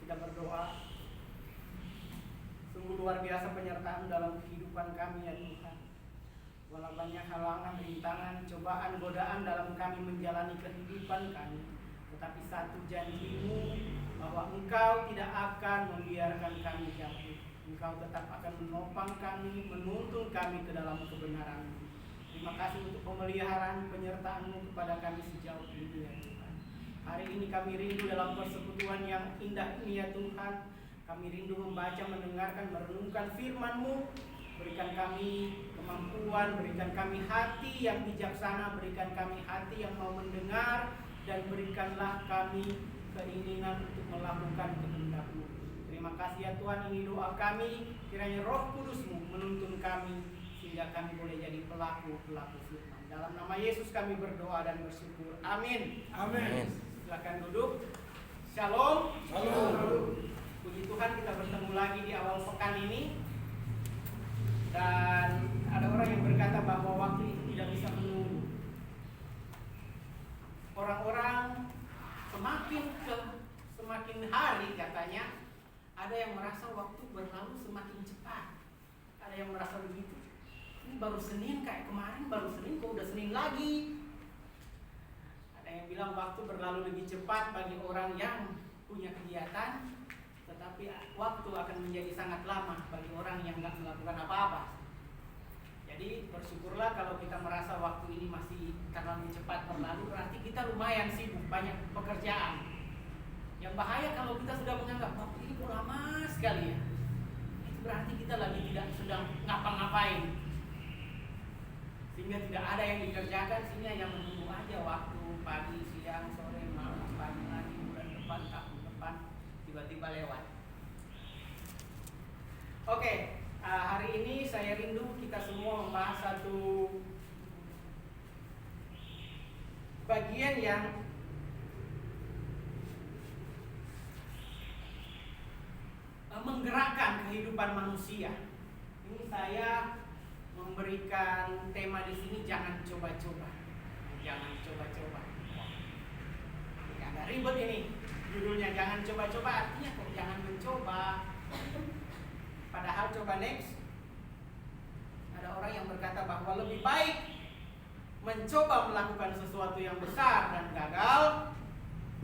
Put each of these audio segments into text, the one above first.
kita berdoa. Sungguh luar biasa penyertaan dalam kehidupan kami ya Tuhan. Walau banyak halangan, rintangan, cobaan, godaan dalam kami menjalani kehidupan kami, tetapi satu janji-Mu bahwa Engkau tidak akan membiarkan kami jatuh. Engkau tetap akan menopang kami, menuntun kami ke dalam kebenaran-Mu. Terima kasih untuk pemeliharaan penyertaan-Mu kepada kami sejauh ini ya Tuhan. Hari ini kami rindu dalam persekutuan yang indah ini ya Tuhan. Kami rindu membaca, mendengarkan, merenungkan firman-Mu. Berikan kami kemampuan, berikan kami hati yang bijaksana, berikan kami hati yang mau mendengar, dan berikanlah kami keinginan untuk melakukan kehendak-Mu. Terima kasih ya Tuhan, ini doa kami. Kiranya Roh Kudus-Mu menuntun kami sehingga kami boleh jadi pelaku-pelaku firman. Dalam nama Yesus kami berdoa dan bersyukur. Amin. Amin. Silakan duduk. Shalom. Shalom. Puji Tuhan, kita bertemu lagi di awal pekan ini. Dan ada orang yang berkata bahwa waktu itu tidak bisa menunggu. Orang-orang semakin hari katanya, ada yang merasa waktu berlalu semakin cepat. Ada yang merasa begitu. Ini baru Senin, kayak kemarin baru Senin, kok udah Senin lagi. Ada yang bilang waktu berlalu lebih cepat bagi orang yang punya kegiatan, tetapi waktu akan menjadi sangat lama bagi orang yang nggak melakukan apa-apa. Jadi bersyukurlah kalau kita merasa waktu ini masih terlalu cepat berlalu, berarti kita lumayan sibuk, banyak pekerjaan. Yang bahaya kalau kita sudah menganggap waktu ini kok lama sekali ya. Itu berarti kita lagi tidak sedang ngapa-ngapain. Sehingga tidak ada yang dikerjakan, sehingga yang menunggu aja waktu pagi, siang, sore, malam, pagi lagi, bulan depan, tahun depan, tiba-tiba lewat. Oke, hari ini saya rindu kita semua membahas satu bagian yang menggerakkan kehidupan manusia. Ini saya memberikan tema di sini, jangan coba-coba. Jangan coba-coba. Agak ribet ini judulnya, jangan coba-coba, artinya kok jangan mencoba. Padahal coba next. Ada orang yang berkata bahwa lebih baik mencoba melakukan sesuatu yang besar dan gagal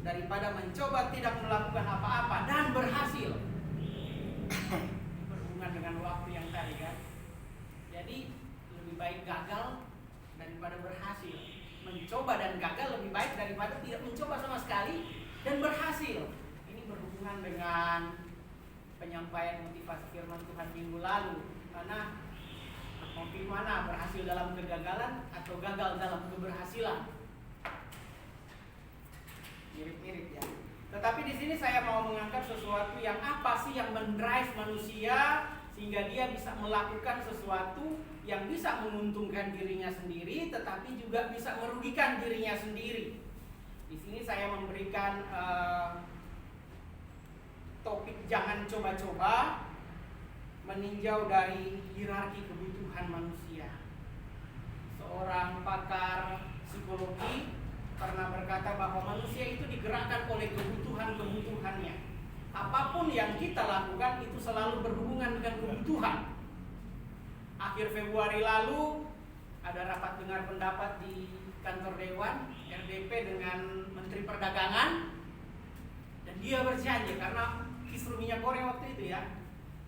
daripada mencoba tidak melakukan apa-apa dan berhasil. Berhubungan dengan waktu yang tadi kan. Jadi lebih baik gagal daripada berhasil. Mencoba dan gagal lebih baik daripada tidak mencoba sama sekali dan berhasil. Ini berhubungan dengan penyampaian motivasi firman Tuhan minggu lalu. Karena mau pilih mana, berhasil dalam kegagalan atau gagal dalam keberhasilan? Mirip-mirip ya. Tetapi di sini saya mau mengangkat sesuatu yang apa sih yang mendrive manusia sehingga dia bisa melakukan sesuatu yang bisa menguntungkan dirinya sendiri, tetapi juga bisa merugikan dirinya sendiri. Di sini saya memberikan topik jangan coba-coba, meninjau dari hierarki kebutuhan manusia. Seorang pakar psikologi pernah berkata bahwa manusia itu digerakkan oleh kebutuhan-kebutuhannya. Apapun yang kita lakukan itu selalu berhubungan dengan kebutuhan. Akhir Februari lalu ada rapat dengar pendapat di kantor Dewan RDP dengan Menteri Perdagangan, dan dia berjanji karena kisru minyak goreng waktu itu ya,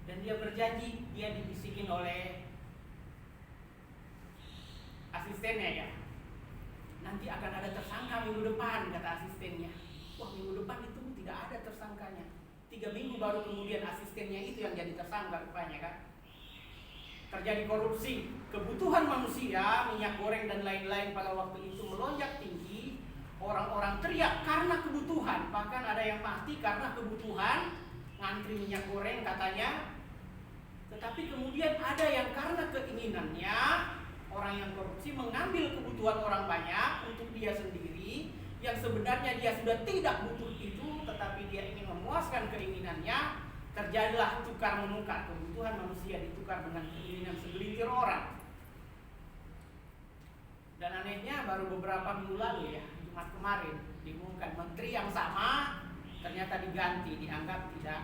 dan dia berjanji, dia dibisikin oleh asistennya ya, nanti akan ada tersangka minggu depan, kata asistennya. Wah, minggu depan itu tidak ada tersangkanya. 3 minggu baru kemudian asistennya itu yang jadi tersangka rupanya kan. Terjadi korupsi. Kebutuhan manusia, minyak goreng dan lain-lain pada waktu itu melonjak tinggi. Orang-orang teriak karena kebutuhan. Bahkan ada yang mati karena kebutuhan, ngantri minyak goreng katanya. Tetapi kemudian ada yang karena keinginannya, orang yang korupsi mengambil kebutuhan orang banyak untuk dia sendiri, yang sebenarnya dia sudah tidak butuh itu, tetapi dia ingin memuaskan keinginannya. Terjadilah tukar menukar, kebutuhan manusia ditukar dengan keinginan segelintir orang. Dan anehnya baru beberapa minggu lalu ya, Jumat kemarin, diumumkan menteri yang sama ternyata ternyata diganti, dianggap tidak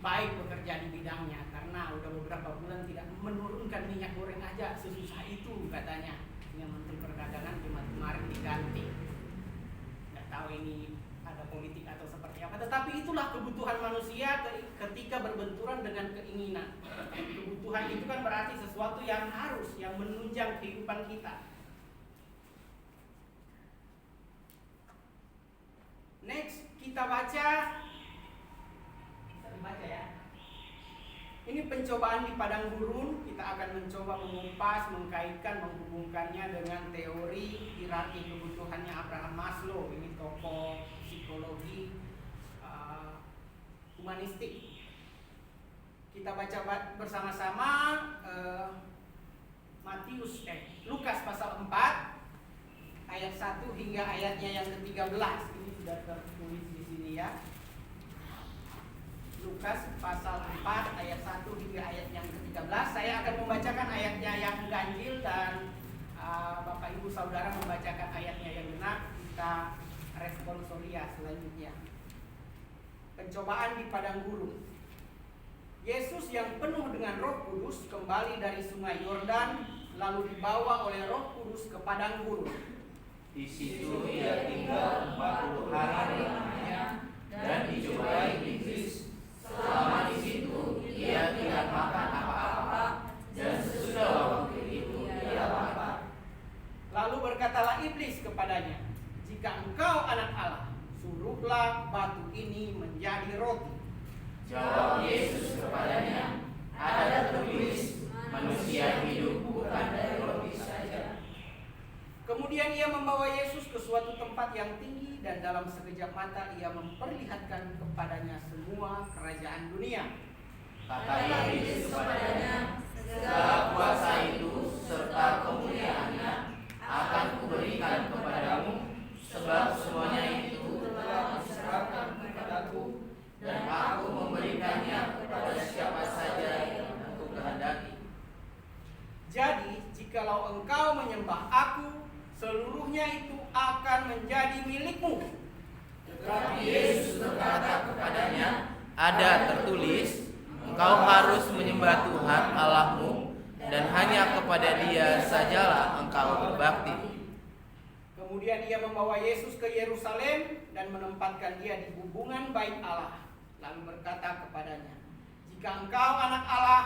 baik bekerja di bidangnya karena udah beberapa bulan tidak menurunkan minyak goreng aja, sesusah itu katanya. Yang Menteri Perdagangan Jumat kemarin diganti. Nggak tahu ini ada politik atau seperti apa, tetapi itulah kebutuhan manusia ketika berbenturan dengan keinginan. Kebutuhan itu kan berarti sesuatu yang harus, yang menunjang kehidupan kita. Next, kita baca ya. Ini pencobaan di padang gurun. Kita akan mencoba mengupas, mengkaitkan, menghubungkannya dengan teori hierarki kebutuhannya Abraham Maslow. Ini tokoh psikologi humanistik. Kita baca bersama-sama Lukas pasal 4 ayat 1 hingga ayatnya yang ke-13. Ini sudah tertulis di sini ya. Lukas pasal 4 ayat 1 hingga ayat yang ke-13. Saya akan membacakan ayatnya yang ganjil dan Bapak Ibu Saudara membacakan ayatnya yang benar. Kita responsoria selanjutnya. Pencobaan di padang gurun. Yesus yang penuh dengan Roh Kudus kembali dari sungai Yordan, lalu dibawa oleh Roh Kudus ke padang gurun. Di situ ia tinggal 40 hari lamanya dan dicobai iblis. Selama di situ ia tidak makan apa-apa, dan sesudah waktu itu ia lapar. Lalu berkatalah iblis kepadanya, "Jika engkau anak Allah, suruhlah batu ini menjadi roti." Jawab Yesus kepadanya, "Ada tertulis, manusia hidup bukan dari roti saja." Kemudian ia membawa Yesus ke suatu tempat yang tinggi dan dalam sekejap mata ia memperlihatkan kepadanya semua kerajaan dunia. Kata Yesus kepadanya, "Segala kuasa itu serta kemuliaannya akan kuberikan kepadamu, sebab semuanya itu telah diserahkan kepadaku, dan aku memberikannya kepada siapa saja yang aku kehendaki. Jadi, jikalau engkau menyembah aku, seluruhnya itu akan menjadi milikmu." Tetapi Yesus berkata kepadanya, "Ada tertulis, engkau harus menyembah Tuhan Allahmu, dan hanya kepada Dia sajalah engkau berbakti." Kemudian ia membawa Yesus ke Yerusalem dan menempatkan dia di hubungan bait Allah. Lalu berkata kepadanya, "Jika engkau anak Allah,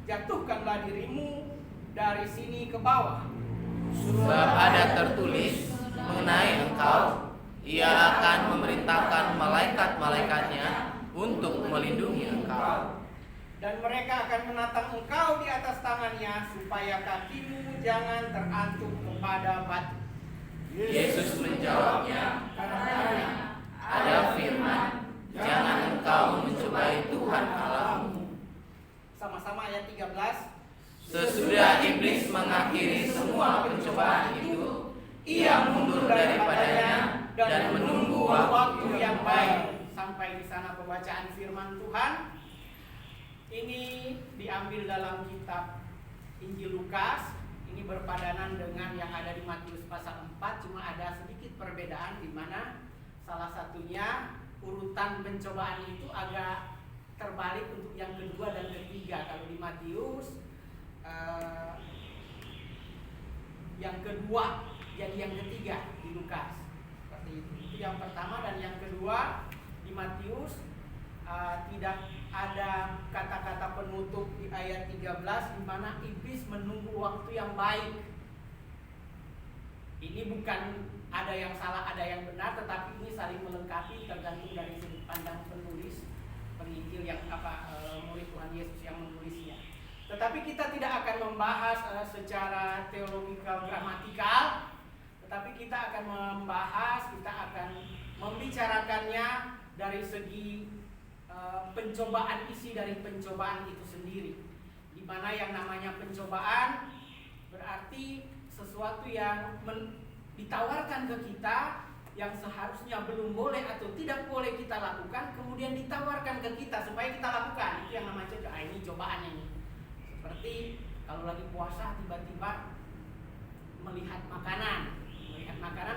jatuhkanlah dirimu dari sini ke bawah. Sebab ada tertulis mengenai engkau, Ia akan memerintahkan malaikat-malaikatnya untuk melindungi engkau. Dan mereka akan menatang engkau di atas tangannya, supaya kakimu jangan terantuk kepada batu." Yesus menjawabnya, "Karena ada firman, jangan engkau mencobai Tuhan Allahmu." Sama-sama ayat 13. Sesudah iblis mengakhiri semua pencobaan itu, ia mundur daripadanya dan menunggu waktu yang baik. Sampai di sana pembacaan firman Tuhan. Ini diambil dalam kitab Injil Lukas. Ini berpadanan dengan yang ada di Matius pasal 4, cuma ada sedikit perbedaan di mana salah satunya urutan pencobaan itu agak terbalik untuk yang kedua dan ketiga. Kalau di Matius yang kedua jadi yang ketiga di Lukas. Seperti itu. Itu yang pertama, dan yang kedua di Matius tidak ada kata-kata penutup di ayat 13 di mana iblis menunggu waktu yang baik. Ini bukan ada yang salah, ada yang benar, tetapi ini saling melengkapi tergantung dari sudut pandang penulis penginjil yang murid Tuhan Yesus yang menulisnya. Tetapi kita tidak akan membahas secara teologikal gramatikal, tetapi kita akan membahas, kita akan membicarakannya dari segi pencobaan, isi dari pencobaan itu sendiri. Di mana yang namanya pencobaan berarti sesuatu yang ditawarkan ke kita yang seharusnya belum boleh atau tidak boleh kita lakukan, kemudian ditawarkan ke kita supaya kita lakukan. Itu yang namanya ini cobaan ini. Seperti kalau lagi puasa tiba-tiba melihat makanan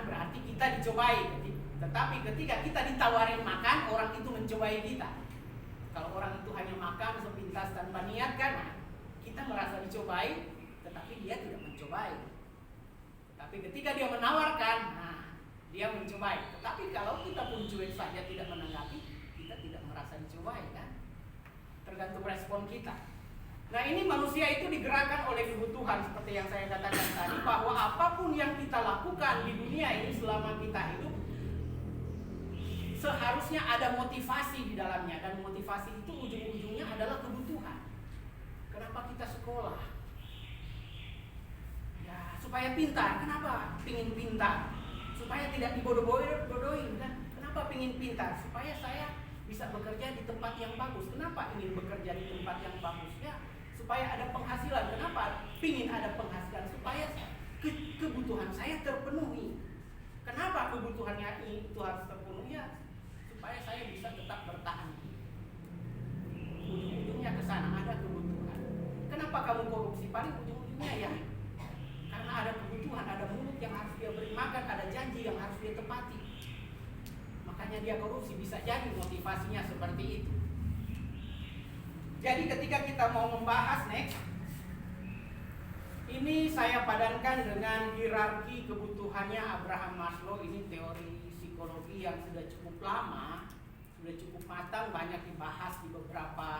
berarti kita dicobai. Jadi Tetapi ketika kita ditawarin makan, orang itu mencobai kita. Kalau orang itu hanya makan sepintas tanpa niat kan, kita merasa dicobai, tetapi dia tidak mencobai. Tapi ketika dia menawarkan, dia mencobai. Tetapi kalau kita pun cuek saja tidak menanggapi, kita tidak merasa dicobai kan? Tergantung respon kita. Nah, ini manusia itu digerakkan oleh kebutuhan seperti yang saya katakan tadi, bahwa apapun yang kita lakukan di dunia ini selama kita hidup seharusnya ada motivasi di dalamnya, dan motivasi itu ujung-ujungnya adalah kebutuhan. Kenapa kita sekolah? Ya, supaya pintar. Kenapa pingin pintar? Supaya tidak dibodoh-bodohin kan? Kenapa pingin pintar? Supaya saya bisa bekerja di tempat yang bagus. Kenapa ingin bekerja di tempat yang bagus? Ya, supaya ada penghasilan. Kenapa pingin ada penghasilan? Supaya kebutuhan saya terpenuhi. Kenapa kebutuhannya itu harus terpenuhi? Ya, supaya saya bisa tetap bertahan. Ujung-ujungnya ke sana, ada kebutuhan. Kenapa kamu korupsi? Paling ujung-ujungnya ya karena ada kebutuhan, ada mulut yang harus dia beri makan, ada janji yang harus dia tepati. Makanya dia korupsi, bisa jadi motivasinya seperti itu. Jadi ketika kita mau membahas next, ini saya padankan dengan hierarki kebutuhannya Abraham Maslow. Ini teori psikologi yang sudah cukup lama, sudah cukup matang, banyak dibahas di beberapa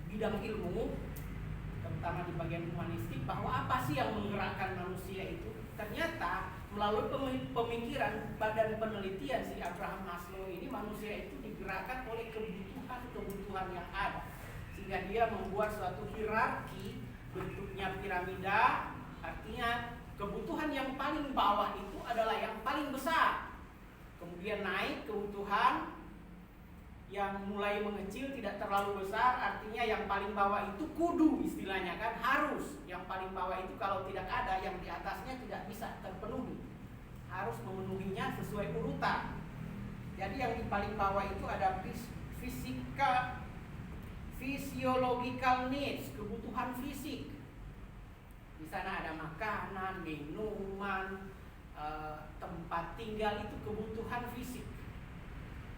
bidang ilmu, terutama di bagian humanistik, bahwa apa sih yang menggerakkan manusia itu. Ternyata melalui pemikiran badan penelitian si Abraham Maslow ini, manusia itu digerakkan oleh kebutuhan yang ada, sehingga dia membuat suatu hierarki bentuknya piramida. Artinya kebutuhan yang paling bawah itu adalah yang paling besar, kemudian naik kebutuhan yang mulai mengecil, tidak terlalu besar. Artinya yang paling bawah itu kudu, istilahnya kan, harus. Yang paling bawah itu kalau tidak ada, yang di atasnya tidak bisa terpenuhi, harus memenuhinya sesuai urutan. Jadi yang di paling bawah itu ada physiological needs, kebutuhan fisik. Di sana ada makanan, minuman, tempat tinggal, itu kebutuhan fisik.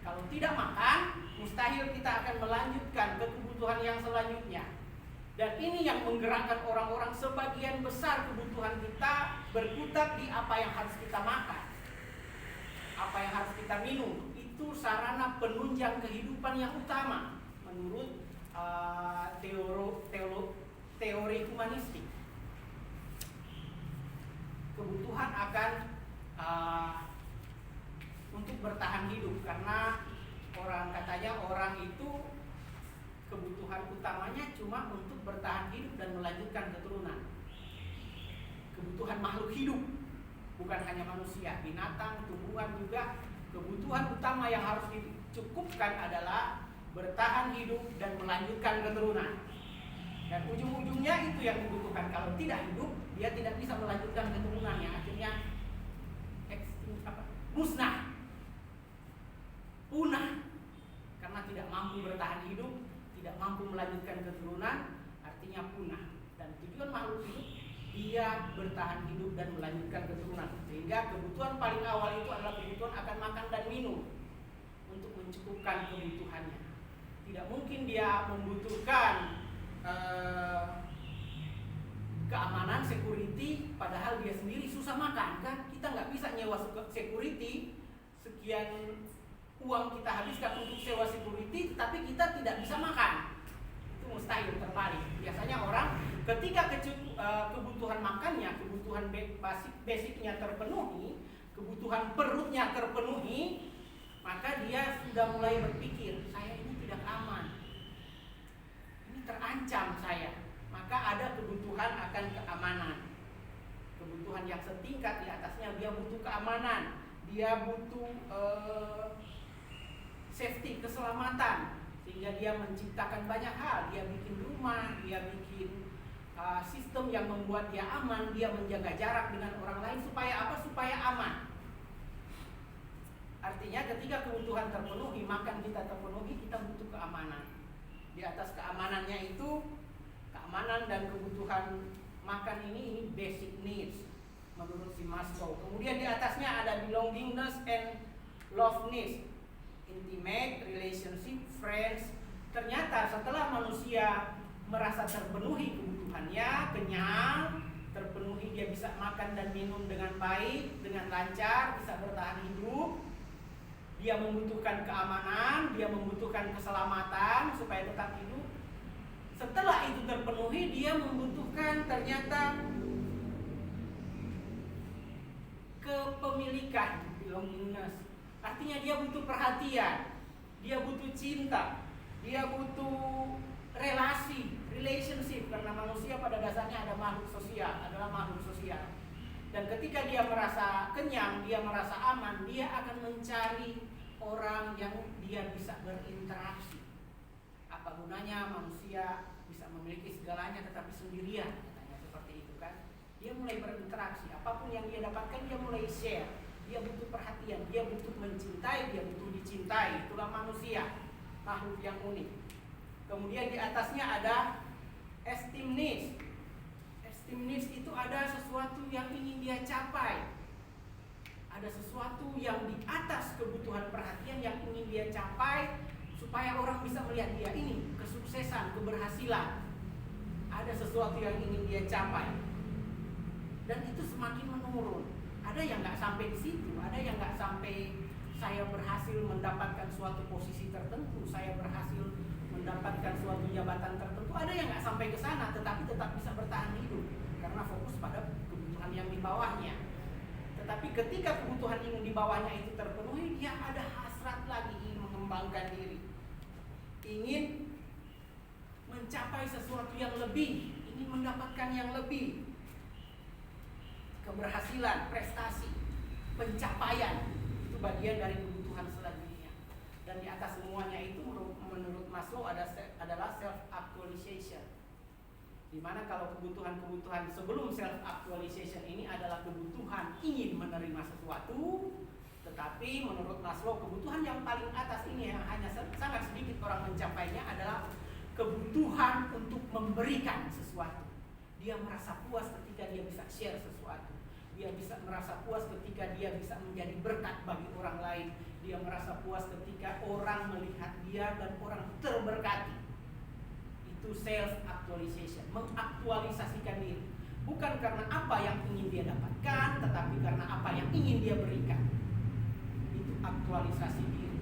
Kalau tidak makan, mustahil kita akan melanjutkan ke kebutuhan yang selanjutnya. Dan ini yang menggerakkan orang-orang. Sebagian besar kebutuhan kita berkutat di apa yang harus kita makan, apa yang harus kita minum. Itu sarana penunjang kehidupan yang utama menurut teori humanistik. Kebutuhan akan untuk bertahan hidup, karena katanya orang itu kebutuhan utamanya cuma untuk bertahan hidup dan melanjutkan keturunan. Kebutuhan makhluk hidup, bukan hanya manusia, binatang, tumbuhan juga. Kebutuhan utama yang harus dicukupkan adalah bertahan hidup dan melanjutkan keturunan. Dan ujung-ujungnya itu yang dibutuhkan. Kalau tidak hidup, dia tidak bisa melanjutkan keturunannya. Akhirnya musnah, punah, karena tidak mampu bertahan hidup, tidak mampu melanjutkan keturunan, artinya punah. Dan tujuan makhluk hidup, dia bertahan hidup dan melanjutkan keturunan. Sehingga kebutuhan paling awal itu adalah kebutuhan akan makan dan minum untuk mencukupkan kebutuhannya. Tidak mungkin dia membutuhkan keamanan, security, padahal dia sendiri susah makan kan. Kita nggak bisa nyewa security, sekian uang kita habiskan untuk sewa security, tapi kita tidak bisa makan. Itu mustahil, terbalik. Biasanya orang ketika kebutuhan makannya, kebutuhan basicnya terpenuhi, kebutuhan perutnya terpenuhi, maka dia sudah mulai berpikir, saya ini tidak aman, ini terancam saya. Maka ada kebutuhan akan keamanan. Kebutuhan yang setingkat di atasnya, dia butuh keamanan, dia butuh safety, keselamatan. Sehingga dia menciptakan banyak hal. Dia bikin rumah, dia bikin sistem yang membuat dia aman. Dia menjaga jarak dengan orang lain. Supaya apa? Supaya aman. Artinya ketika kebutuhan terpenuhi, makan kita terpenuhi, kita butuh keamanan. Di atas keamanannya itu, keamanan dan kebutuhan makan ini basic needs. menurut si Maslow. Kemudian di atasnya ada belongingness and loveness, intimate relationship, friends. Ternyata setelah manusia merasa terpenuhi kebutuhannya, kenyang, terpenuhi, dia bisa makan dan minum dengan baik, dengan lancar, bisa bertahan hidup. Dia membutuhkan keamanan, dia membutuhkan keselamatan supaya tetap hidup. Setelah itu terpenuhi, dia membutuhkan ternyata kepemilikan, belongingness. Artinya dia butuh perhatian, dia butuh cinta, dia butuh relasi, relationship, karena manusia pada dasarnya adalah makhluk sosial. Dan ketika dia merasa kenyang, dia merasa aman, dia akan mencari orang yang dia bisa berinteraksi. Apa gunanya manusia bisa memiliki segalanya tetapi sendirian, katanya seperti itu kan. Dia mulai berinteraksi, apapun yang dia dapatkan dia mulai share. Dia butuh perhatian, dia butuh mencintai, dia butuh dicintai. Itulah manusia, makhluk yang unik. Kemudian di atasnya ada esteem needs. Esteem needs itu ada sesuatu yang ingin dia capai. Ada sesuatu yang di atas kebutuhan perhatian yang ingin dia capai supaya orang bisa melihat dia ini kesuksesan, keberhasilan. Ada sesuatu yang ingin dia capai. Dan itu semakin menurun. Ada yang nggak sampai di situ, ada yang nggak sampai saya berhasil mendapatkan suatu posisi tertentu, saya berhasil mendapatkan suatu jabatan tertentu. Ada yang nggak sampai ke sana, tetapi tetap bisa bertahan hidup karena fokus pada kebutuhan yang di bawahnya. Tetapi ketika kebutuhan yang di bawahnya itu terpenuhi, dia ada hasrat lagi ingin mengembangkan diri, ingin mencapai sesuatu yang lebih, ingin mendapatkan yang lebih. Keberhasilan, prestasi, pencapaian itu bagian dari kebutuhan selanjutnya. Dan di atas semuanya itu menurut Maslow adalah self actualization. Dimana kalau kebutuhan-kebutuhan sebelum self actualization ini adalah kebutuhan ingin menerima sesuatu, tetapi menurut Maslow kebutuhan yang paling atas ini yang hanya sangat sedikit orang mencapainya adalah kebutuhan untuk memberikan sesuatu. Dia merasa puas ketika dia bisa share sesuatu. Dia bisa merasa puas ketika dia bisa menjadi berkat bagi orang lain. Dia merasa puas ketika orang melihat dia dan orang terberkati. Itu self actualization, mengaktualisasikan diri. Bukan karena apa yang ingin dia dapatkan, tetapi karena apa yang ingin dia berikan. Itu aktualisasi diri.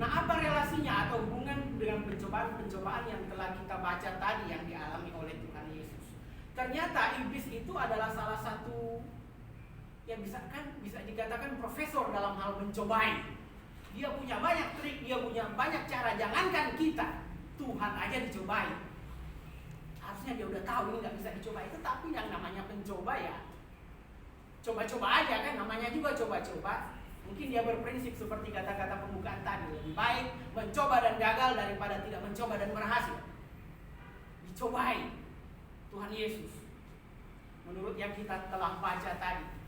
Nah, apa relasinya atau hubungan dengan pencobaan-pencobaan yang telah kita baca tadi yang dialami oleh Tuhan Yesus? Ternyata iblis itu adalah salah satu yang bisa dikatakan profesor dalam hal mencobai. Dia punya banyak trik, dia punya banyak cara. Jangankan kita, Tuhan aja dicobai. Harusnya dia udah tahu ini nggak bisa dicobai. Tetapi yang namanya pencoba ya coba-coba aja kan, namanya juga coba-coba. Mungkin dia berprinsip seperti kata-kata pembukaan tadi, lebih baik mencoba dan gagal daripada tidak mencoba dan berhasil. Dicobai Tuhan Yesus menurut yang kita telah baca tadi.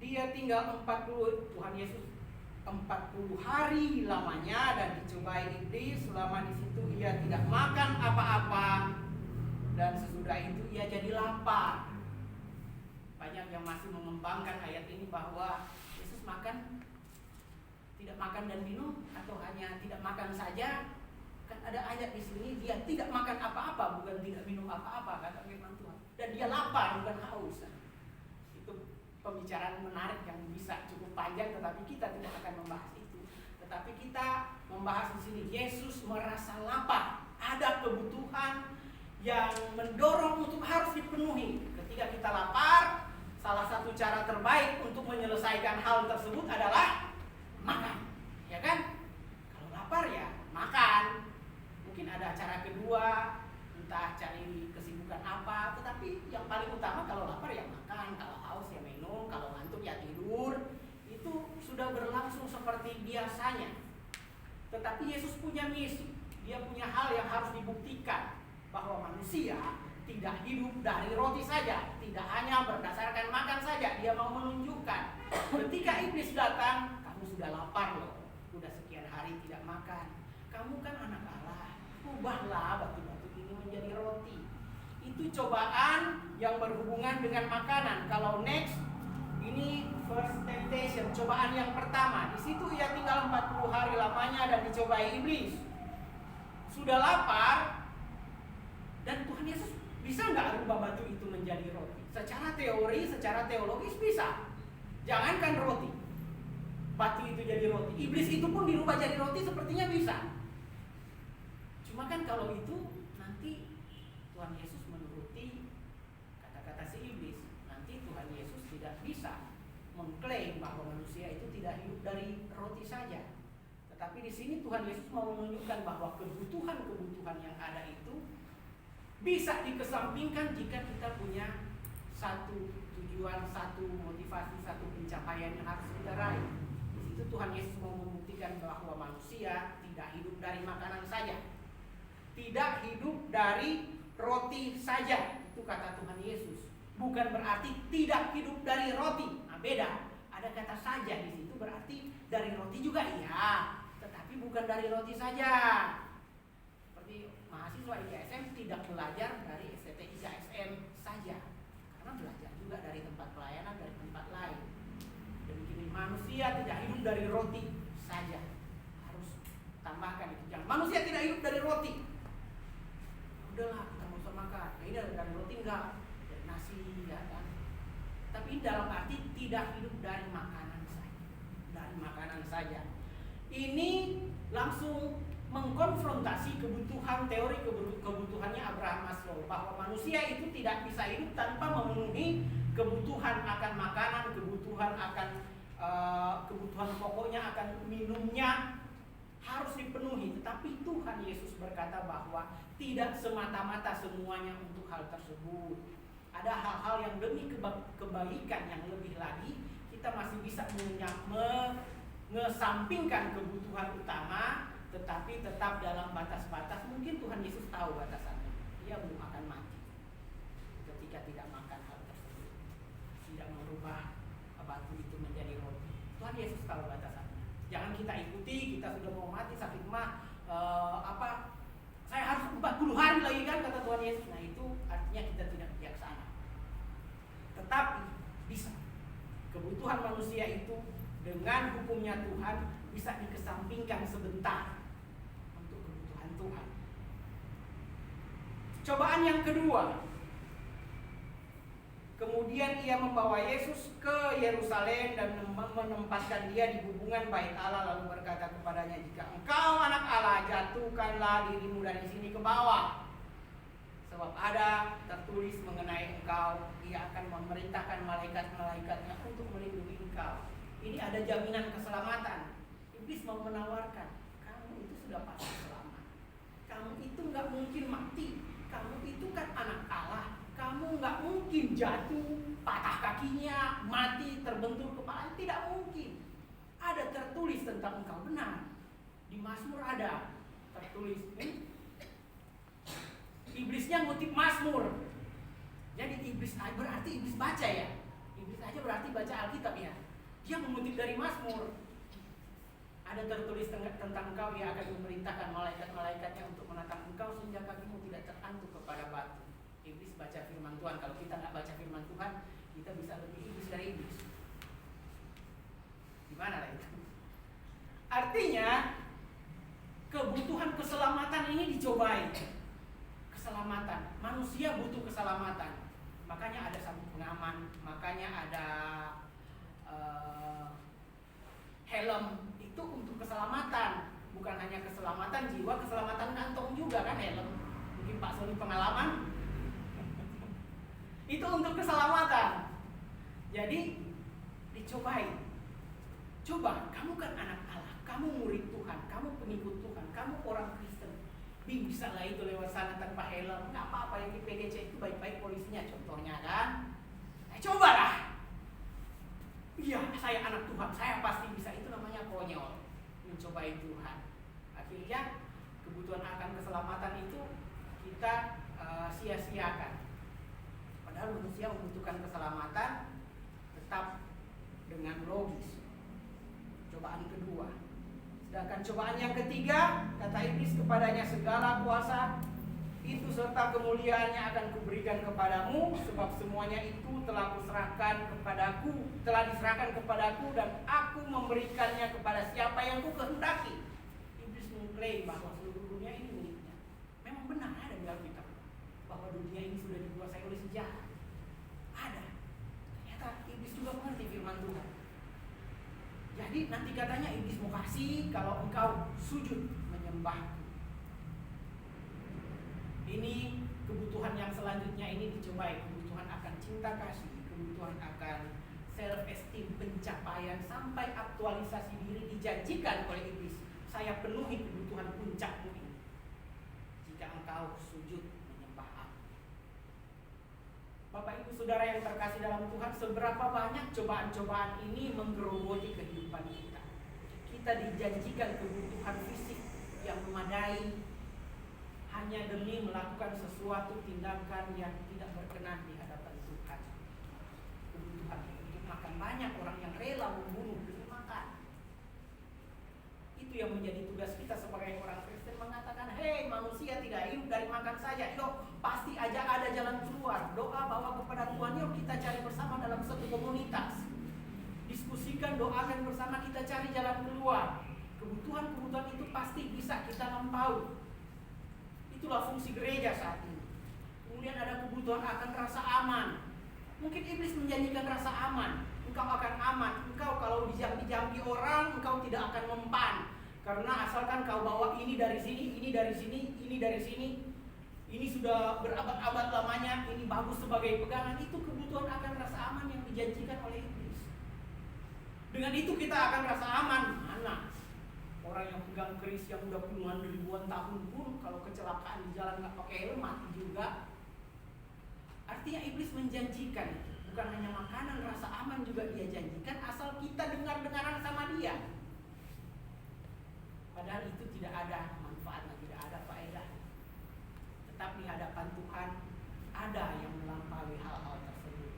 Dia tinggal 40 hari lamanya dan dicobai iblis. Selama di situ ia tidak makan apa-apa dan sesudah itu ia jadi lapar. Banyak yang masih mengembangkan ayat ini bahwa Yesus tidak makan dan minum atau hanya tidak makan saja. Kan ada ayat di sini dia tidak makan apa-apa, bukan tidak minum apa-apa, kata firman Tuhan. Dan dia lapar, bukan haus. Itu pembicaraan menarik yang bisa cukup panjang, tetapi kita tidak akan membahas itu. Tetapi kita membahas di sini Yesus merasa lapar. Ada kebutuhan yang mendorong untuk harus dipenuhi. Ketika kita lapar, salah satu cara terbaik untuk menyelesaikan hal tersebut adalah makan, ya kan? Kalau lapar ya makan. Mungkin ada cara kedua, entah cari kesibukan apa, tetapi yang paling utama kalau lapar ya makan, kalau haus ya minum, kalau ngantuk ya tidur. Itu sudah berlangsung seperti biasanya. Tetapi Yesus punya misi, dia punya hal yang harus dibuktikan, bahwa manusia tidak hidup dari roti saja, tidak hanya berdasarkan makan saja. Dia mau menunjukkan ketika iblis datang, kamu sudah lapar loh, sudah sekian hari tidak makan, kamu kan anak Allah, ubahlah batu-batu ini menjadi roti. Itu cobaan yang berhubungan dengan makanan. Kalau next, ini first temptation, cobaan yang pertama. Di situ ia tinggal 40 hari lamanya dan dicobai iblis. Sudah lapar, dan Tuhan Yesus bisa nggak rubah batu itu menjadi roti? Secara teori, secara teologis bisa. Jangankan roti, batu itu jadi roti. Iblis itu pun dirubah jadi roti sepertinya bisa. Cuma kan kalau itu nanti Tuhan Yesus menuruti kata-kata si iblis. Nanti Tuhan Yesus tidak bisa mengklaim bahwa manusia itu tidak hidup dari roti saja. Tetapi di sini Tuhan Yesus mau menunjukkan bahwa kebutuhan-kebutuhan yang ada itu bisa dikesampingkan jika kita punya satu tujuan, satu motivasi, satu pencapaian yang harus kita raih. Di situ Tuhan Yesus mau membuktikan bahwa manusia tidak hidup dari makanan saja, tidak hidup dari roti saja. Itu kata Tuhan Yesus. Bukan berarti tidak hidup dari roti. Nah, beda. Ada kata saja di situ, berarti dari roti juga iya, tetapi bukan dari roti saja. Seperti mahasiswa IKSM tidak belajar dari STT IKSM saja, karena belajar juga dari tempat pelayanan, dari tempat lain. Demikian manusia tidak hidup dari roti saja. Harus tambahkan itu. Jangan manusia tidak hidup dari roti. Udahlah, kita mau makan. Nah, ini dari roti enggak, dari nasi ya kan. Tapi dalam arti tidak hidup dari makanan saja. Dari makanan saja. Ini langsung mengkonfrontasi kebutuhan teori kebutuhannya Abraham Maslow, bahwa manusia itu tidak bisa hidup tanpa memenuhi kebutuhan akan makanan, kebutuhan akan kebutuhan pokoknya akan minumnya harus dipenuhi. Tetapi Tuhan Yesus berkata bahwa tidak semata-mata semuanya untuk hal tersebut. Ada hal-hal yang demi kebaikan yang lebih lagi, kita masih bisa mengesampingkan kebutuhan utama, tetapi tetap dalam batas-batas. Mungkin Tuhan Yesus tahu batasannya. Dia belum akan mati ketika tidak makan hal tersebut, tidak merubah batu itu menjadi roti. Tuhan Yesus tahu batasannya. Jangan kita ikuti, kita sudah mau mati sakit mah saya harus 40 hari lagi kan, kata Tuhan Yesus. Nah, itu artinya kita tidak bijaksana. Tetapi bisa. Kebutuhan manusia itu dengan hukumnya Tuhan bisa dikesampingkan sebentar untuk kebutuhan Tuhan. Cobaan yang kedua. Kemudian ia membawa Yesus ke Yerusalem dan menempatkan dia di hubungan bait Allah, lalu berkata kepadanya, jika engkau anak Allah, jatuhkanlah dirimu dari sini ke bawah. Sebab ada tertulis mengenai engkau, ia akan memerintahkan malaikat-malaikatnya untuk melindungi engkau. Ini ada jaminan keselamatan. Iblis mau menawarkan, kamu itu sudah pasti selamat. Kamu itu nggak mungkin mati. Kamu itu kan anak Allah. Kamu nggak mungkin jatuh, patah kakinya, mati, terbentur kepala. Tidak mungkin. Ada tertulis tentang engkau, benar. Di Mazmur ada tertulis. Iblisnya ngutip Mazmur. Jadi iblis berarti iblis baca ya. Iblis aja berarti baca Alkitab ya. Dia mengutip dari Mazmur. Ada tertulis tentang engkau, ia akan memerintahkan malaikat-malaikatnya untuk menatang engkau sehingga kakimu tidak terantuk kepada batu. Iblis baca firman Tuhan. Kalau kita nggak baca firman Tuhan, kita bisa lebih iblis dari iblis. Gimana lah itu? Artinya kebutuhan keselamatan ini dicobai. Keselamatan, manusia butuh keselamatan. Makanya ada sabuk pengaman, makanya ada helm. Itu untuk keselamatan, bukan hanya keselamatan jiwa, keselamatan kantong juga kan helm. Mungkin Pak Sony pengalaman. Itu untuk keselamatan. Jadi dicobai. Coba, kamu kan anak Allah, kamu murid Tuhan, kamu pengikut Tuhan, kamu orang Kristen. Bisa lah itu lewat sana tanpa helm. Nggak apa-apa, yang di PDC itu baik-baik polisinya contohnya kan. Nah, cobalah. Iya, saya anak Tuhan, saya pasti bisa. Itu namanya konyol, mencobai Tuhan. Akhirnya kebutuhan akan keselamatan itu kita sia-siakan. Padahal manusia membutuhkan keselamatan tetap dengan logis. Cobaan kedua. Sedangkan cobaan yang ketiga, kata iblis kepadanya, segala kuasa itu serta kemuliaannya akan kuberikan kepadamu, sebab semuanya itu telah diserahkan kepadaku dan aku memberikannya kepada siapa yang ku kehendaki. Iblis mengklaim bahwa seluruh dunia ini miliknya. Memang benar ada di Alkitab bahwa dunia ini sudah dikuasai oleh si jahat. Ada. Ternyata iblis juga mengerti firman Tuhan. Jadi nanti katanya iblis mau kasih kalau engkau sujud menyembah. Ini kebutuhan yang selanjutnya ini dicobai, kebutuhan akan cinta kasih, kebutuhan akan self esteem, pencapaian sampai aktualisasi diri dijanjikan oleh iblis. Saya penuhi kebutuhan puncakmu ini jika engkau sujud menyembah aku. Bapak Ibu Saudara yang terkasih dalam Tuhan, seberapa banyak cobaan-cobaan ini menggerogoti kehidupan kita. Kita dijanjikan kebutuhan fisik yang memadai hanya demi melakukan sesuatu tindakan yang tidak berkenan di hadapan Tuhan. Kebutuhan untuk makan, banyak orang yang rela membunuh demi makan. Itu yang menjadi tugas kita sebagai orang Kristen, mengatakan, hei manusia tidak hidup dari makan saja. Yuk pasti aja ada jalan keluar. Doa bawa kepada Tuhan, yuk kita cari bersama dalam satu komunitas. Diskusikan, doakan bersama, kita cari jalan keluar. Kebutuhan-kebutuhan itu pasti bisa kita lampaui. Itulah fungsi gereja saat ini. Kemudian ada kebutuhan akan rasa aman. Mungkin iblis menjanjikan rasa aman. Engkau akan aman. Engkau kalau dijampi orang, engkau tidak akan mempan. Karena asalkan kau bawa ini dari sini, ini dari sini, ini dari sini, ini sudah berabad-abad lamanya, ini bagus sebagai pegangan. Itu kebutuhan akan rasa aman yang dijanjikan oleh iblis. Dengan itu kita akan rasa aman. Mana? Orang yang pegang keris yang udah puluhan ribuan tahun pun kalau kecelakaan di jalan nggak pakai helm mati juga. Artinya iblis menjanjikan itu. Bukan hanya makanan, rasa aman juga dia janjikan asal kita dengar-dengaran sama dia. Padahal itu tidak ada manfaatnya, tidak ada faedah. Tetap di hadapan Tuhan ada yang melampaui hal-hal tersebut.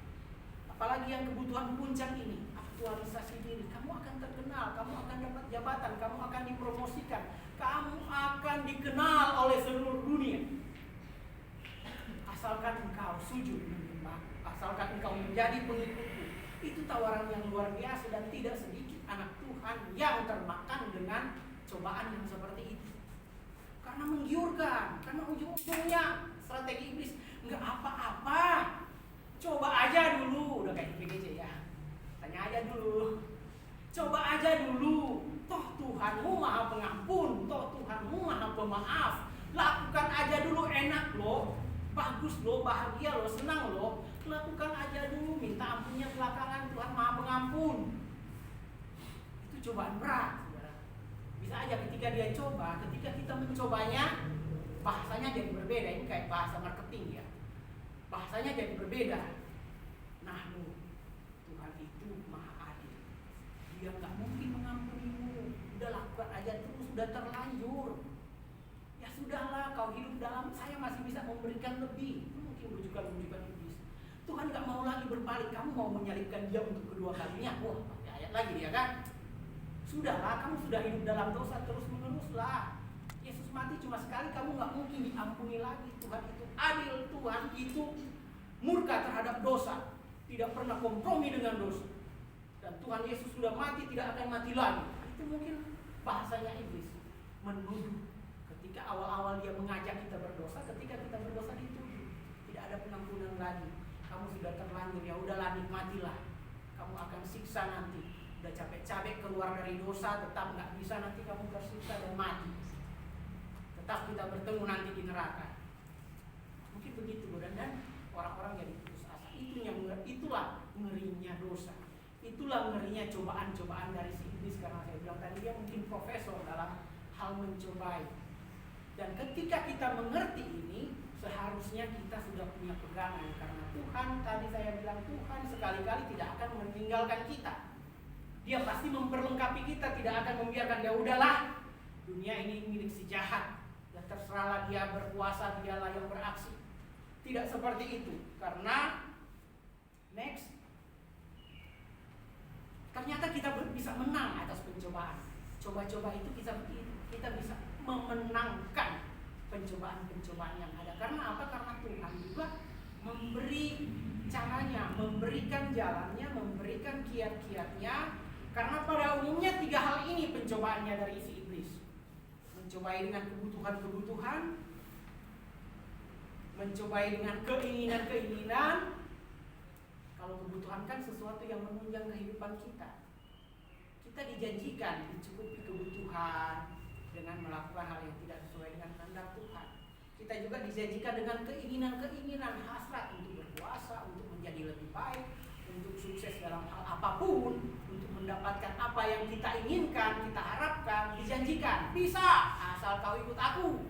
Apalagi yang kebutuhan puncak ini, aktualisasi diri. Kamu akan terkenal, kamu akan dapat jabatan, kamu akan dipromosikan, kamu akan dikenal oleh seluruh dunia. Asalkan engkau sujud menyembah, asalkan engkau menjadi pengikutku. Itu tawaran yang luar biasa dan tidak sedikit anak Tuhan yang termakan dengan cobaan yang seperti itu. Karena menggiurkan, karena ujung-ujungnya strategi iblis enggak apa-apa. Coba aja dulu, udah kayak PGC ya. Tanya aja dulu. Coba aja dulu. Toh Tuhanmu Maha Pengampun, toh Tuhanmu Maha Pemaaf. Lakukan aja dulu, enak loh. Bagus loh, bahagia loh, senang loh. Lakukan aja dulu, minta ampunnya belakangan, Tuhan Maha Pengampun. Itu cobaan berat, saudara. Bisa aja ketika dia coba, ketika kita mencobanya, bahasanya jadi berbeda. Ini kayak bahasa marketing ya. Bahasanya jadi berbeda. Nah, Tuhan itu Maha Adil. Dia nggak mungkin mengampunimu. Udah lakukan aja terus, udah terlanjur. Ya sudahlah, kau hidup dalam, saya masih bisa memberikan lebih. Itu mungkin rujukan-rujukan iblis. Tuhan nggak mau lagi berbalik. Kamu mau menyalibkan dia untuk kedua kalinya. Wah, pakai ayat lagi dia kan. Sudahlah, kamu sudah hidup dalam dosa terus-meneruslah. Yesus mati cuma sekali, kamu nggak mungkin diampuni lagi. Tuhan itu adil, Tuhan itu murka terhadap dosa, tidak pernah kompromi dengan dosa. Dan Tuhan Yesus sudah mati, tidak akan mati lagi. Itu mungkin bahasanya iblis, menuduh. Ketika awal-awal dia mengajak kita berdosa, ketika kita berdosa dituduh, tidak ada pengampunan lagi. Kamu sudah terlanjur, ya udahlah, nikmatilah. Kamu akan siksa nanti. Udah capek-capek keluar dari dosa, tetap nggak bisa, nanti kamu tersiksa dan mati. Tetap kita bertemu nanti di neraka. Mungkin begitu, dan orang-orang jadi putus asa. Itulah ngerinya dosa. Itulah ngerinya cobaan-cobaan dari si iblis. Karena saya bilang tadi dia mungkin profesor dalam hal mencobai. Dan ketika kita mengerti ini, seharusnya kita sudah punya pegangan. Karena Tuhan, tadi saya bilang, Tuhan sekali-kali tidak akan meninggalkan kita. Dia pasti memperlengkapi kita, tidak akan membiarkan, ya udahlah, dunia ini milik si jahat. Ya terserahlah dia berkuasa, dialah yang beraksi. Tidak seperti itu. Karena next, ternyata kita bisa menang atas pencobaan. coba-coba itu kita bisa memenangkan pencobaan-pencobaan yang ada. Karena apa? Karena Tuhan juga memberi caranya, memberikan jalannya, memberikan kiat-kiatnya. Karena pada umumnya 3 hal ini pencobaannya dari si iblis. Mencobai dengan kebutuhan-kebutuhan, mencobai dengan keinginan-keinginan. Kalau kebutuhan kan sesuatu yang menunjang kehidupan kita. Kita dijanjikan dicukupi kebutuhan dengan melakukan hal yang tidak sesuai dengan kehendak Tuhan. Kita juga dijanjikan dengan keinginan-keinginan, hasrat untuk berkuasa, untuk menjadi lebih baik, untuk sukses dalam hal apapun, untuk mendapatkan apa yang kita inginkan, kita harapkan, dijanjikan. Bisa, asal kau ikut aku.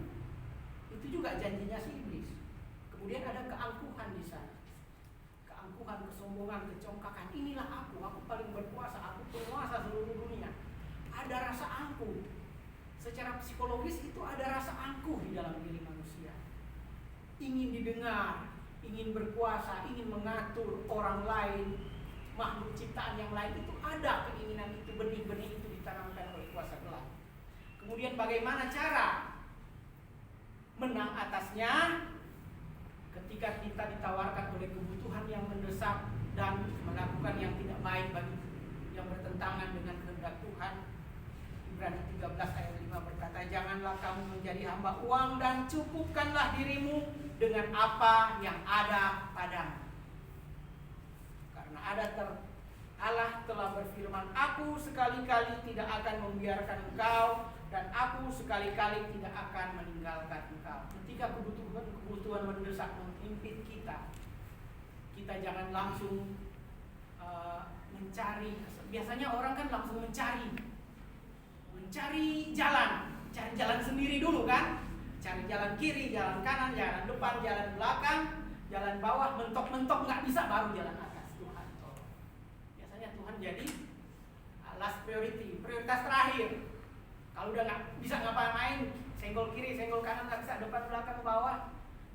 Itu juga janjinya si iblis. Kemudian ada keangkuhan di sana. Keangkuhan, kesombongan, kecongkakan. Inilah aku paling berkuasa, aku penguasa seluruh dunia. Ada rasa angkuh. Secara psikologis itu ada rasa angkuh di dalam diri manusia. Ingin didengar, ingin berkuasa, ingin mengatur orang lain, makhluk ciptaan yang lain. Itu ada keinginan itu, benih-benih itu ditanamkan oleh kuasa gelap. Kemudian bagaimana cara menang atasnya? Ketika kita ditawarkan oleh kebutuhan yang mendesak dan melakukan yang tidak baik bagi yang bertentangan dengan kehendak Tuhan. Ibrani 13 ayat 5 berkata, janganlah kamu menjadi hamba uang dan cukupkanlah dirimu dengan apa yang ada padamu. Karena Allah telah berfirman, aku sekali-kali tidak akan membiarkan engkau dan aku sekali-kali tidak akan meninggalkan engkau. Ketika kebutuhan mendesak menghimpit kita, kita jangan langsung mencari. Biasanya orang kan langsung mencari jalan sendiri dulu kan, cari jalan kiri, jalan kanan, jalan depan, jalan belakang, jalan bawah, mentok-mentok nggak bisa, baru jalan atas. Tuhan tolong. Biasanya Tuhan jadi last priority, prioritas terakhir. Kalau udah nggak bisa ngapain, senggol kiri, senggol kanan, nggak bisa, depan, belakang, bawah,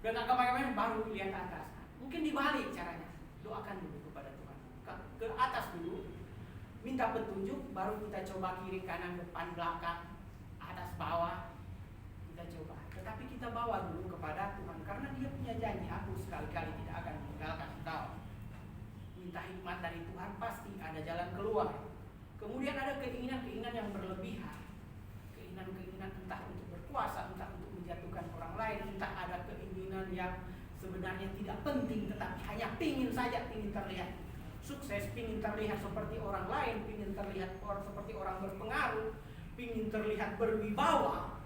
udah nggak ngapain, baru lihat atas. Mungkin dibalik caranya, doakan dulu kepada Tuhan, ke atas dulu, minta petunjuk, baru kita coba kiri, kanan, depan, belakang, atas, bawah, kita coba. Tetapi kita bawa dulu kepada Tuhan, karena Dia punya janji, aku sekali-kali tidak akan meninggalkan engkau. Minta hikmat dari Tuhan, pasti ada jalan keluar. Kemudian ada keinginan-keinginan yang berlebihan. Keinginan-keinginan entah untuk berkuasa, entah untuk menjatuhkan orang lain, entah ada keinginan yang sebenarnya tidak penting, tetapi hanya pingin saja, pingin terlihat sukses, pingin terlihat seperti orang lain, pingin terlihat seperti orang berpengaruh, pingin terlihat berwibawa.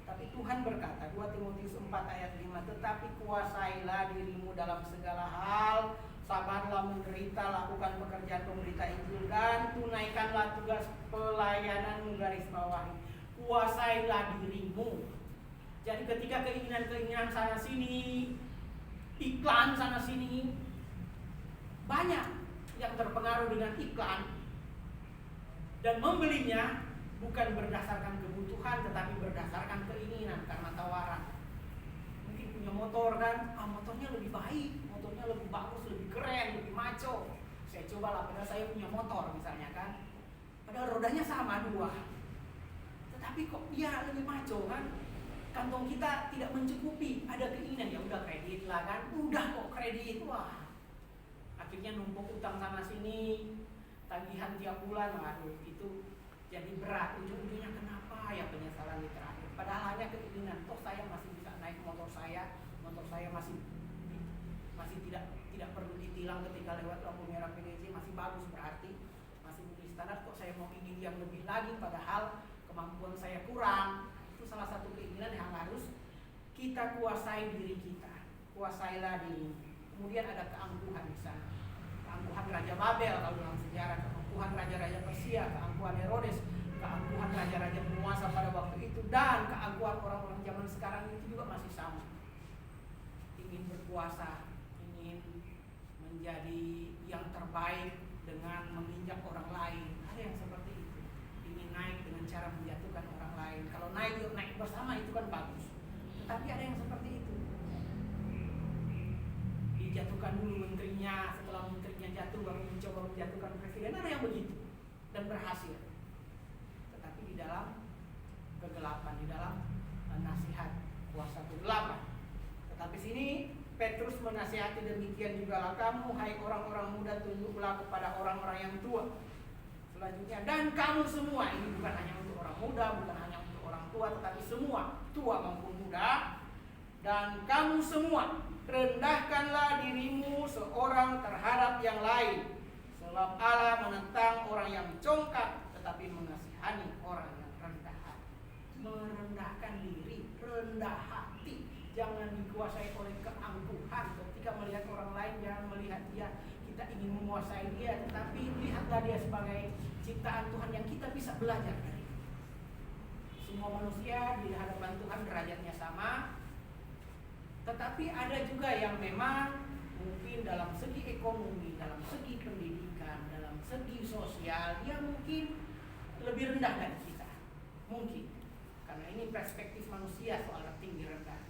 Tapi Tuhan berkata, 2 Timotius 4 ayat 5, tetapi kuasailah dirimu dalam segala hal, sabarlah menderita, lakukan pekerjaan pemberita Injil, dan tunaikanlah tugas pelayananmu, garis bawahi. Kuasailah dirimu. Jadi ketika keinginan-keinginan sana sini, iklan sana sini, banyak yang terpengaruh dengan iklan dan membelinya bukan berdasarkan kebutuhan, tetapi berdasarkan keinginan karena tawaran. Mungkin punya motor kan, motornya lebih baik, motornya lebih bagus, lebih keren, lebih maco. Saya cobalah, padahal saya punya motor misalnya kan, padahal rodanya sama 2, tetapi kok dia lebih maco kan. Kantong kita tidak mencukupi, ada keinginan, ya udah kredit lah kan, udah kok kredit, wah. Akhirnya numpuk utang sana sini, tagihan tiap bulan, waduh itu jadi berat. Ujung-ujungnya kenapa ya penyesalan di terakhir. Padahal hanya keinginan, toh saya masih bisa naik motor saya masih tidak perlu ditilang ketika lewat lampu merah PDC, masih bagus, berarti masih memenuhi standar. Kok saya mau ingin yang lebih lagi, padahal kemampuan saya kurang. Itu salah satu keinginan yang harus kita kuasai diri kita. Kuasailah diri. Kemudian ada keangkuhan di sana. Keangkuhan Raja Babel kalau dalam sejarah, keangkuhan raja-raja Persia, keangkuhan Herodes, keangkuhan raja-raja penguasa pada waktu itu, dan keangkuhan orang-orang zaman sekarang itu juga masih sama. Ingin berkuasa, ingin menjadi yang terbaik dengan meminjak orang lain. Ada yang seperti itu. Ingin naik dengan cara menjatuhkan orang lain. Kalau naik bersama itu kan bagus. Tetapi ada yang seperti itu. Dijatuhkan dulu menterinya, setelah menterinya jatuh baru mencoba menjatuhkan presiden. Ada yang begitu dan berhasil. tetapi di dalam kegelapan, di dalam nasihat kuasa kegelapan. Tetapi sini Petrus menasihati demikian jugalah kamu, hai orang-orang muda, tunduklah kepada orang-orang yang tua. Selanjutnya, dan kamu semua, ini bukan hanya untuk orang muda, bukan hanya untuk orang tua, tetapi semua, tua maupun muda. Dan kamu semua, rendahkanlah dirimu seorang terhadap yang lain, sebab Allah menentang orang yang congkak, tetapi mengasihani orang yang rendah hati. Merendahkan diri, rendah hati, jangan dikuasai oleh keangkuhan. Ketika melihat orang lain, jangan melihat dia, kita ingin menguasai dia, tetapi lihatlah dia sebagai ciptaan Tuhan yang kita bisa belajar dari. Semua manusia di hadapan Tuhan derajatnya sama, tetapi ada juga yang memang mungkin dalam segi ekonomi, dalam segi pendidikan, dalam segi sosial, dia mungkin lebih rendah dari kita. Mungkin, karena ini perspektif manusia soal tinggi rendah.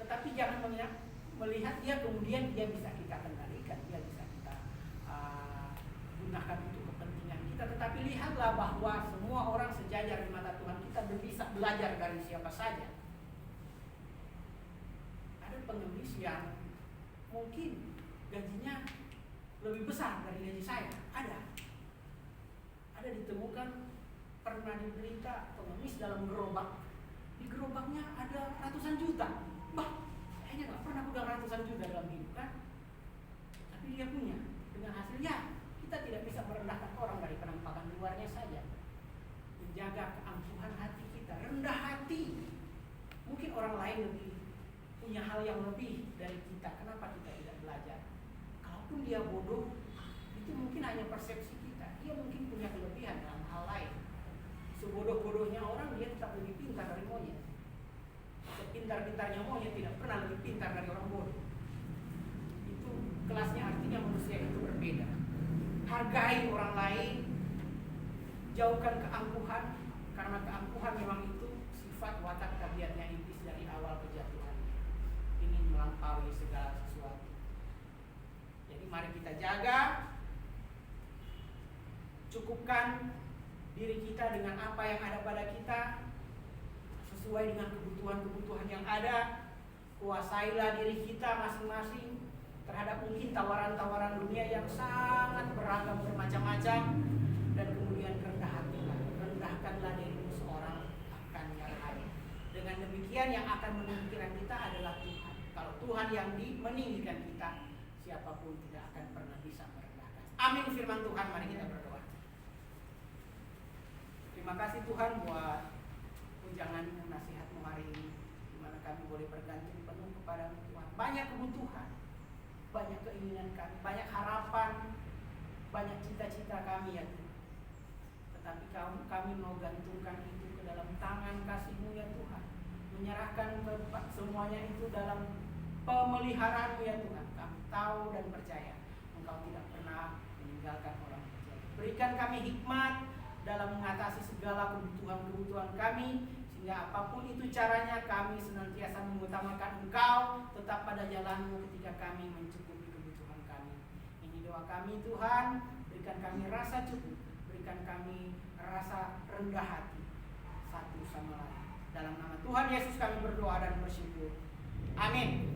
Tetapi jangan melihat dia kemudian dia bisa kita kendalikan, dia bisa kita gunakan untuk kepentingan kita. Tetapi lihatlah bahwa semua orang sejajar di mata Tuhan. Kita bisa belajar dari siapa saja. Ada pengemis yang mungkin gajinya lebih besar dari gaji saya. Ada ditemukan pernah diberita pengemis dalam gerobak. Di gerobaknya ada ratusan juta. Kayaknya gak pernah pegang ratusan juta dalam hidup kan. Tapi dia punya. Dengan hasilnya kita tidak bisa merendahkan orang dari penampakan luarnya saja. Menjaga keangkuhan hati kita, rendah hati. Mungkin orang lain lebih punya hal yang lebih dari kita. Kenapa kita tidak belajar? Kalaupun dia bodoh, itu mungkin hanya persepsi kita. Dia mungkin punya kelebihan dalam hal lain. Sebodoh-bodohnya orang, dia tetap lebih pintar dari monyet. Sepintar-pintarnya monyet tidak pernah lebih pintar dari orang bodoh. Itu kelasnya, artinya manusia itu berbeda. Hargai orang lain, jauhkan keangkuhan, karena keangkuhan memang itu sifat watak tabiatnya iblis dari awal kejatuhan. Ingin melampaui segala sesuatu. Jadi mari kita jaga, cukupkan diri kita dengan apa yang ada pada kita, sesuai dengan kebutuhan-kebutuhan yang ada. Kuasailah diri kita masing-masing terhadap mungkin tawaran-tawaran dunia yang sangat beragam bermacam-macam. Dan kemudian rendah hatilah, rendahkanlah dirimu seorang akan yang lain. Dengan demikian yang akan meninggikan kita adalah Tuhan. Kalau Tuhan yang meninggikan kita, siapapun tidak akan pernah bisa merendahkan. Amin firman Tuhan. Mari kita berdoa. Terima kasih Tuhan buat ujangan nasihatmu hari ini, di mana kami boleh bergantung penuh kepada Tuhan. Banyak kebutuhan, banyak keinginan kami, banyak harapan, banyak cita-cita kami ya Tuhan. Tetapi kami mau gantungkan itu ke dalam tangan kasih-Mu ya Tuhan. Menyerahkan semuanya itu dalam pemeliharaanmu ya Tuhan. Kami tahu dan percaya Engkau tidak pernah meninggalkan orang percaya. Berikan kami hikmat dalam mengatasi segala kebutuhan-kebutuhan kami, sehingga apapun itu caranya kami senantiasa mengutamakan Engkau, tetap pada jalan-Mu ketika kami mencukupi kebutuhan kami. Ini doa kami Tuhan. Berikan kami rasa cukup, berikan kami rasa rendah hati satu sama lain. Dalam nama Tuhan Yesus kami berdoa dan bersyukur. Amin.